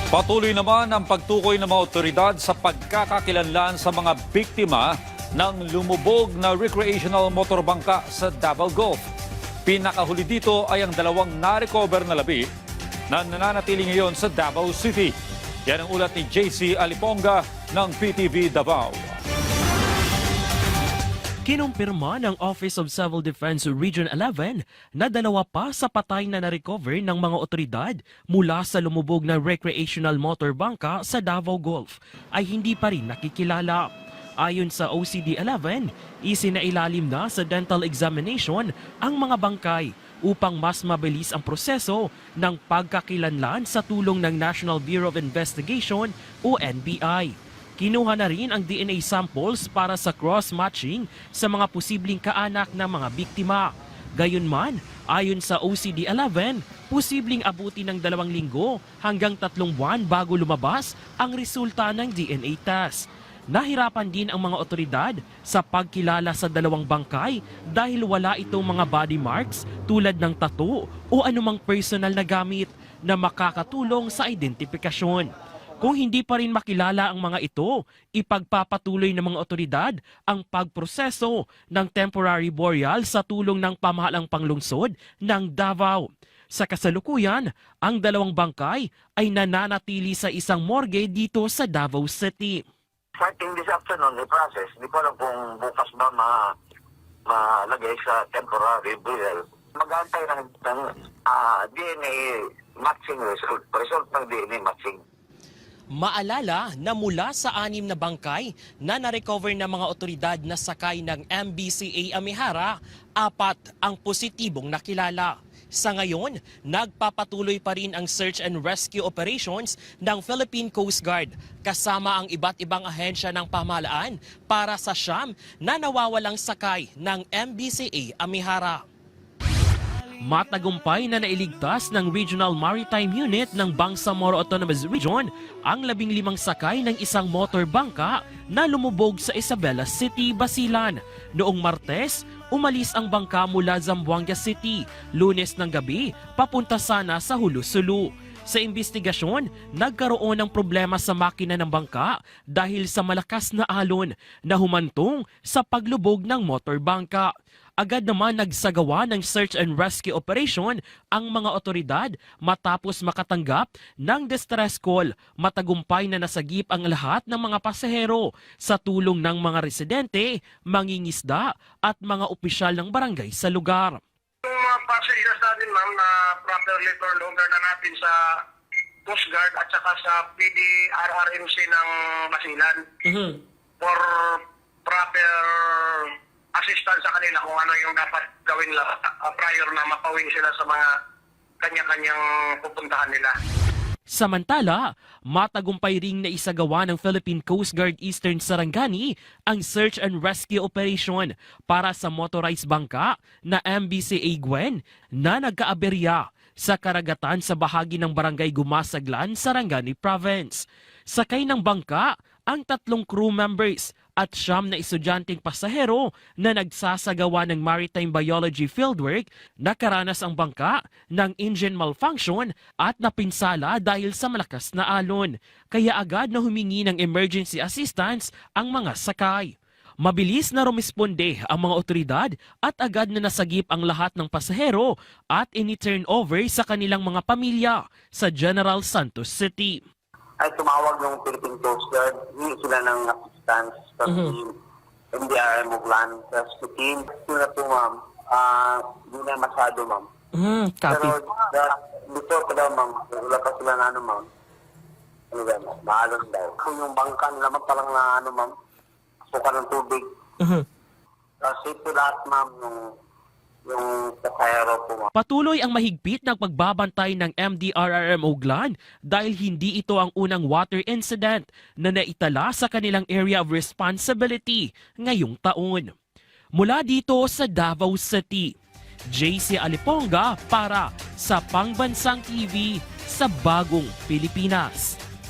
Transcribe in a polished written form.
Patuloy naman ang pagtukoy ng mga otoridad sa pagkakakilanlan sa mga biktima ng lumubog na recreational motorbangka sa Davao Gulf. Pinakahuli dito ay ang dalawang na-recover na labi na nananatili ngayon sa Davao City. Yan ang ulat ni JC Aliponga ng PTV Davao. Kinumpirma ng Office of Civil Defense Region 11 na dalawa pa sa patay na na-recover ng mga otoridad mula sa lumubog na recreational motorbangka sa Davao Gulf ay hindi pa rin nakikilala. Ayon sa OCD-11, isinailalim na sa dental examination ang mga bangkay upang mas mabilis ang proseso ng pagkakilanlan sa tulong ng National Bureau of Investigation o NBI. Kinuha na rin ang DNA samples para sa cross-matching sa mga posibleng kaanak ng mga biktima. Gayunman, ayon sa OCD-11, posibleng abuti ng 2 linggo hanggang 3 buwan bago lumabas ang resulta ng DNA test. Nahirapan din ang mga otoridad sa pagkilala sa dalawang bangkay dahil wala itong mga body marks tulad ng tattoo o anumang personal na gamit na makakatulong sa identifikasyon. Kung hindi pa rin makilala ang mga ito, ipagpapatuloy ng mga otoridad ang pagproseso ng temporary burial sa tulong ng pamahalang panglungsod ng Davao. Sa kasalukuyan, ang dalawang bangkay ay nananatili sa isang morgue dito sa Davao City. Starting this afternoon, the process, hindi ko alam kung bukas ba malagay sa temporary burial. Mag-aantay ng DNA matching result ng DNA matching. Maalala na mula sa 6 na bangkay na na-recover ng mga otoridad na sakay ng MBCA Amihara, 4 ang positibong nakilala. Sa ngayon, nagpapatuloy pa rin ang search and rescue operations ng Philippine Coast Guard kasama ang iba't ibang ahensya ng pamahalaan para sa siyam na nawawalang sakay ng MBCA Amihara. Matagumpay na nailigtas ng Regional Maritime Unit ng Bangsamoro Autonomous Region ang 15 sakay ng isang motorbangka na lumubog sa Isabela City, Basilan. Noong Martes, umalis ang bangka mula Zamboanga City, Lunes ng gabi, papunta sana sa Hulu-Sulu. Sa investigasyon, nagkaroon ng problema sa makina ng bangka dahil sa malakas na alon na humantong sa paglubog ng motorbangka. Agad naman nagsagawa ng search and rescue operation ang mga otoridad matapos makatanggap ng distress call. Matagumpay na nasagip ang lahat ng mga pasahero sa tulong ng mga residente, mangingisda at mga opisyal ng barangay sa lugar. Yung mga passengers natin, ma'am, na properly turned over na natin sa Coast Guard at saka sa PDRRMC ng Basilan for proper assistance sa kanila kung ano yung dapat gawin prior na mapawing sila sa mga kanya-kanyang pupuntahan nila. Samantala, matagumpay ring na isagawa ng Philippine Coast Guard Eastern Sarangani ang search and rescue operation para sa motorized bangka na MBCA Gwen na nagkaaberya sa karagatan sa bahagi ng barangay Gumasaglan, Sarangani Province. Sakay ng bangka ang 3 crew members at 9 na estudyanteng pasahero na nagsasagawa ng maritime biology fieldwork. Nakaranas ang bangka ng engine malfunction at napinsala dahil sa malakas na alon. Kaya agad na humingi ng emergency assistance ang mga sakay. Mabilis na rumisponde ang mga otoridad at agad na nasagip ang lahat ng pasahero at ini-turn over sa kanilang mga pamilya sa General Santos City. Ay tumawag ng Philippine Coast Guard, hindi sila ng assistance sa MDRM Muglan, sa team. Sila po, ma'am, hindi na masyado, ma'am. Copy. Pero before pa daw, ma'am, wala pa sila na, ma'am. Ano ba, maalon daw. Kung yung bangka nila, ma'am, parang na, ma'am, suka ng tubig. Kasi po lahat, ma'am, yung pasahero po, ma'am. Patuloy ang mahigpit ng pagbabantay ng MDRRM Uglan dahil hindi ito ang unang water incident na naitala sa kanilang area of responsibility ngayong taon. Mula dito sa Davao City, JC Aliponga para sa Pangbansang TV sa Bagong Pilipinas.